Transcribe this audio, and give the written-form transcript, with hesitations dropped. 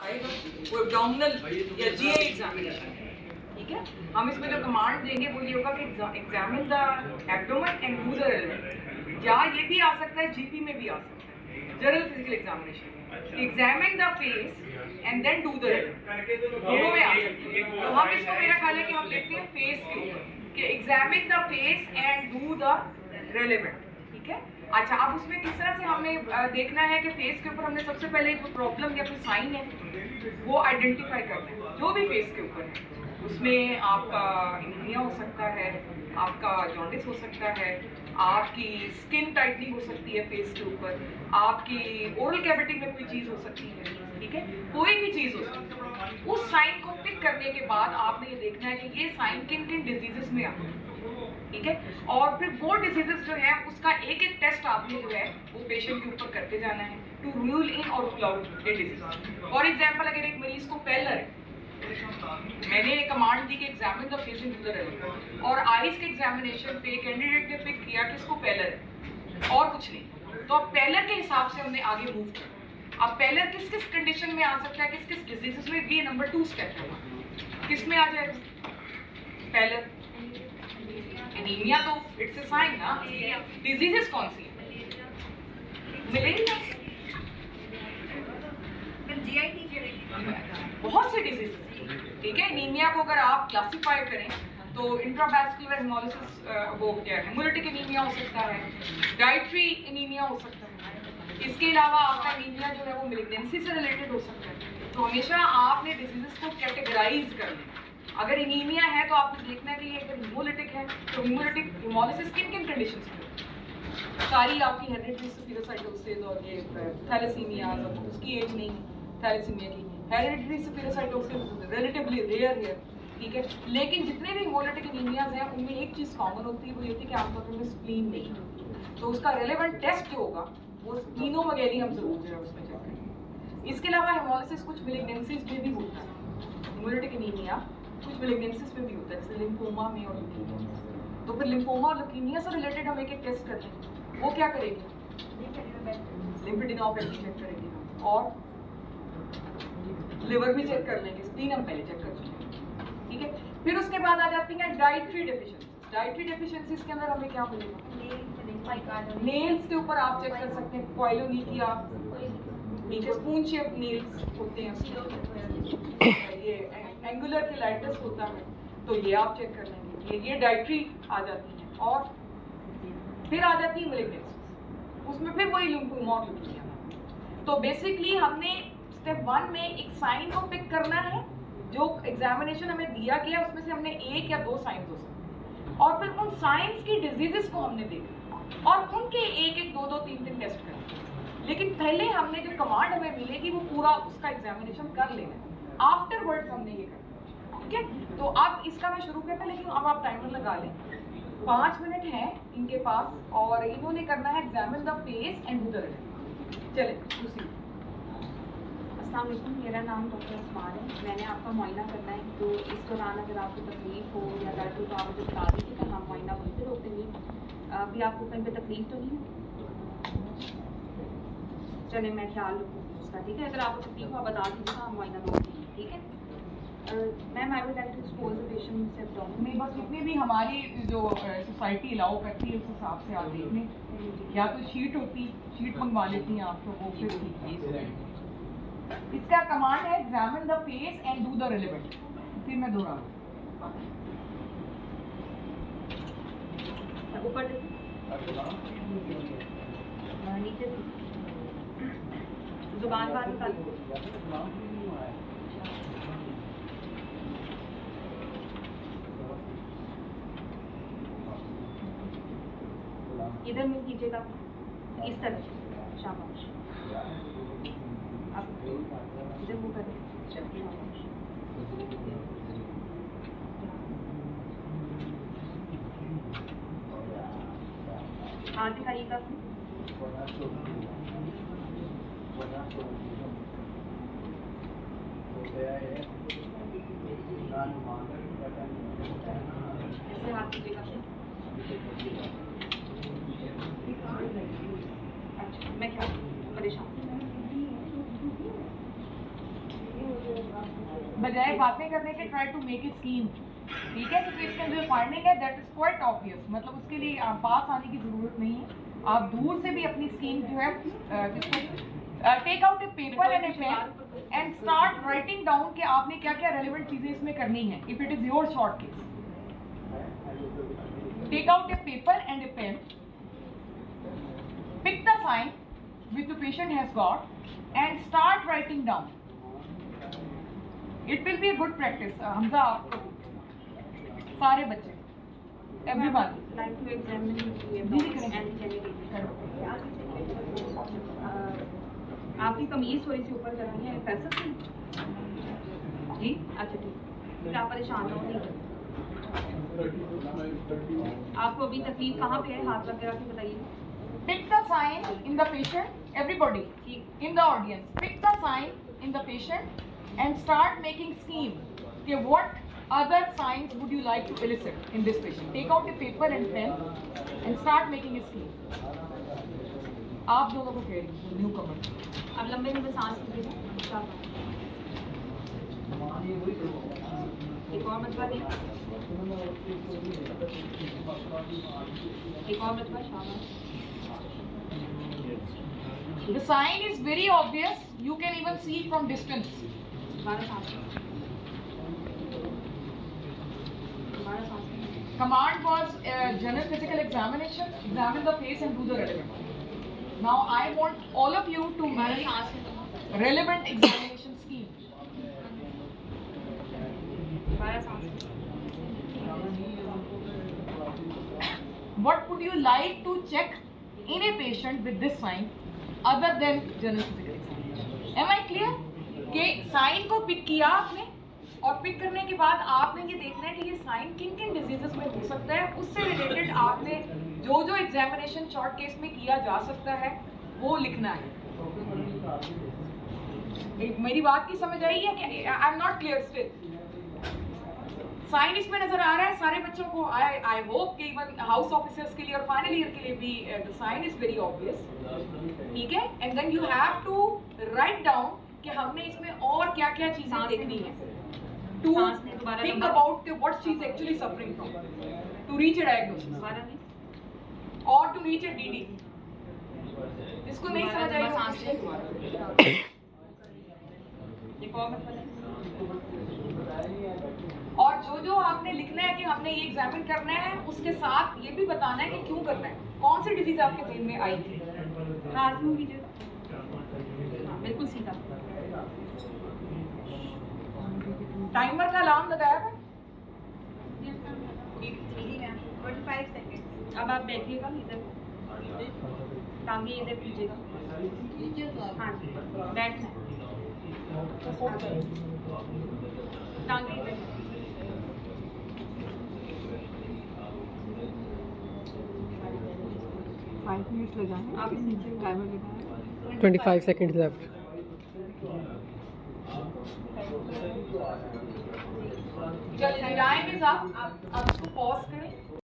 वो एब्डोमिनल या जीए एग्जामिनेशन, ठीक है। हम इसमें जो कमांड देंगे वो ये होगा कि examine the abdomen and do the relevant, या ये भी आ सकता है जीपी में भी आ सकता है, general physical examination, examine the face and then do the relevant, दोनों में आ सकती है। तो हम इसको, मेरा ख्याल है कि हम लेते हैं फेस के ऊपर कि examine the face and do the relevant, ठीक है। अच्छा, अब उसमें किस तरह से हमने देखना है कि फेस के ऊपर हमने सबसे पहले जो प्रॉब्लम या फिर साइन है वो आइडेंटिफाई करना है, जो भी फेस के ऊपर है। उसमें आपका एनीमिया हो सकता है, आपका जॉन्डिस हो सकता है, आपकी स्किन टाइटनिंग हो सकती है फेस के ऊपर, आपकी ओरल कैविटी में कोई चीज़ हो सकती है, ठीक है, कोई भी चीज़ हो सकती है। उस साइन को पिक करने के बाद आपने ये देखना है कि ये साइन किन किन डिजीजेस में आता है, ठीक है। और फिर वो डिजीजेस जो है उसका एक एक टेस्ट आपने जो है वो पेशेंट के ऊपर करते जाना है टू रूल इन और rule out a disease. For example, अगर एक मरीज को पेलर है, मैंने एक कमांड दी कि examine the face in to the relevant, और आईज के एग्जामिनेशन पे कैंडिडेट ने पिक किया कि इसको पेलर है और कुछ नहीं, तो अब पेलर के हिसाब से हमने आगे मूव किया। अब पेलर किस किस कंडीशन में आ सकता है, किस किस डिजीजेस में, ये नंबर 2 स्टेप है। किस में आ जाएगा पेलर? एनीमिया तो इट्स अ साइन ना। डिजीजेस कौन सी है? मलेरिया, बहुत से डिजीज, ठीक है। एनीमिया को अगर आप क्लासिफाई करें तो इंट्रावैस्कुलर हेमोलिसिस, वो क्या है, हेमोलिटिक एनीमिया हो सकता है, डाइटरी एनीमिया हो सकता है। इसके अलावा आपका एनीमिया जो है वो मैलिग्नेंसी से रिलेटेड हो सकता है। तो हमेशा आपने डिजीजेस को कैटेगराइज करना है। अगर एनीमिया है तो आपको देखना है कि ये अगर हीमोलिटिक है तो हीमोलिटिक हेमोलिसिस किन किन कंडीशंस में होती है। सारी आपकी हेरिडिटरी स्क्लेरोसाइटोसिस और ये थैलेसीमिया, उसकी एज नहीं है थैलेसीमिया की, हेरिडिटरी स्क्लेरोसाइटोसिस रिलेटिवली रेयर है, ठीक है। लेकिन जितने भी हेमोलिटिक एनीमियाज हैं उनमें एक चीज़ कॉमन होती है, वो ये होती है कि आमतौर पर स्प्लीन नहीं है। तो उसका रेलेवेंट टेस्ट जो होगा वो स्प्लीनोमेगाली हम जरूर जो है उसमें चेक करेंगे। इसके अलावा हेमोलिसिस कुछ मैलिग्नेंसीज में भी होता है, हेमोलिटिक एनीमिया कुछ मैलिग्नेंसीज में भी होता है, जैसे लिम्फोमा में और ल्यूकीमिया। तो फिर लिम्फोमा और ल्यूकीमिया से रिलेटेड हम एक एक टेस्ट कर लेंगे। वो क्या करेंगे? लिम्फेडिनोपैथी चेक करेंगे हम, और लिवर भी चेक कर लेंगे, स्प्लीन हम पहले चेक कर लेंगे, ठीक है। फिर उसके बाद आ जाती है डाइटरी डेफिशिएंसी। डाइटरी डेफिशिएंसीज के अंदर हमें क्या मिलेगा? नेल्स के ऊपर आप चेक कर सकते हैं, कोइलोनिकिया, नीचे स्पून शेप नेल्स होते हैं, ये एंगुलर किलाइटिस होता है, तो ये आप चेक कर लेंगे। ये डाइटरी आ जाती है। और फिर आ जाती है मैलिग्नेंसीज, उसमें फिर वही लिम्फोमा और ल्यूकीमिया। तो बेसिकली हमने स्टेप 1 में एक साइन को पिक करना है, जो एग्जामिनेशन हमें दिया गया उसमें से हमने एक या दो साइंस हो सकते हैं, और फिर उन साइंस की डिजीजेस को हमने देखा और उनके एक एक दो दो तीन तीन टेस्ट करना। लेकिन पहले हमने जो कमांड हमें मिलेगी वो पूरा उसका एग्जामिनेशन कर लेना है, आफ्टरवर्ड्स हमने ये करना, ठीक है। तो अब इसका मैं शुरू करता, लेकिन अब आप टाइमर लगा लें, 5 मिनट हैं इनके पास, और इन्होंने करना है examine the face and do the relevant. चले उसी। अस्सलाम वालेकुम, मेरा नाम डॉक्टर उस्मान है। मैंने आपका मुआयना करना है, तो इस दौरान अगर आपको तकलीफ हो या दर्द हो तो आप मुझे बता दीजिए, तो हम मुआयना वहीं पर रोक देंगे। अभी आपको कहीं पे तकलीफ तो नहीं है? चले, मैं ख्याल रखूँगी उसका, ठीक है। अगर आपको तकलीफ हो आप बता दीजिए, हम मुआयना रोक देंगे, ठीक है। Ma'am, I would like to expose the patient symptoms. नहीं, बस जितने भी हमारी जो सोसाइटी अलाउ करती है उस हिसाब से आप देख लें, या तो शीट होती, शीट मंगवा लेती हैं आप, तो वो फिर ठीक है। इसका कमांड है examine the face and do the relevant. फिर मैं दोहरा रहा हूं, ऊपर नीचे जुबान बाहर निकाल, इधर मुंह कीजिएगा, इस तरफ, शाबाश। अब इधर मुंह करें, हाथ दिखाइएगा। ऐसे हाथ कीजिएगा। अच्छा, मैं क्या परेशान? बजाय बातें करने के try to make it scheme, ठीक है। तो इसके जो फाइंडिंग है दैट इज क्वाइट ऑब्वियस, मतलब उसके लिए आप पास आने की जरूरत नहीं है, आप दूर से भी अपनी स्कीम जो है take out a paper and a pen and start writing down कि आपने क्या क्या रेलिवेंट चीजें इसमें करनी है। If it is your short case, take out a paper and a pen, pick the sign which the patient has got and start writing down. It will be a good practice. Hamza आपको सारे बच्चे everyone like to examine ji the करें and candidate. आपकी कमीज थोड़ी सी ऊपर करानी है, फैसल से जी, अच्छा ठीक, फिर आप परेशान हो नहीं। आपको अभी तकलीफ कहाँ पे है, हाथ वगैरह की बताइए। pick the sign in the patient, everybody in the audience, pick the sign in the patient and start making scheme. Okay, what other signs would you like to elicit in this patient? Take out a paper and pen and start making a scheme. आप दोनों को कह रही हूँ new कमर। अब लंबे लंबे सांस लीजिए, शाबाश। एक और मतवा दें, एक और मतवा, शाबाश। The sign is very obvious. You can even see it from distance. दोबारा सांस लें, दोबारा सांस लें। Command was general physical examination. Examine the face and do the relevant. Now I want all of you to make relevant examination scheme. दोबारा सांस लें। What would you like to check in a patient with this sign other than general physical examination? Am I clear? कि sign को pick किया आपने और pick करने के बाद आपने ये देखना है कि ये साइन किन किन डिजीजेस में हो सकता है, उससे रिलेटेड आपने जो जो एग्जामिनेशन शॉर्ट केस में किया जा सकता है वो लिखना है। मेरी बात की समझ आई है कि I am not clear still? Sign इसमें नजर आ रहा है सारे बच्चों को? आई होप कि इवन हाउस ऑफिसर्स के लिए और फाइनल ईयर के लिए भी the sign is very obvious, ठीक है। And then you have to write down कि हमने इसमें और क्या क्या चीजें देखनी है, to think about what she is actually suffering from, to reach a diagnosis और टू रीच ए डीडी। जिसको नहीं समझ आई और जो जो आपने लिखना है कि हमने ये एग्जामिन करना है, उसके साथ ये भी बताना है कि क्यों करना है, कौन सी डिजीज आपके ब्रेन में आई थी। हाथ में कीजिए, बिल्कुल सीधा। टाइमर का अलार्म लगाया था? 45 सेकंड। अब आप बैठिएगा इधर, टांगे इधर कीजिएगा, हाँ जी, बैठना है, टांगे इधर। 5 मिनट्स लगाए, आप नीचे टाइमर लगाया। 25 seconds left. Time is up. आप इसको पॉज करें।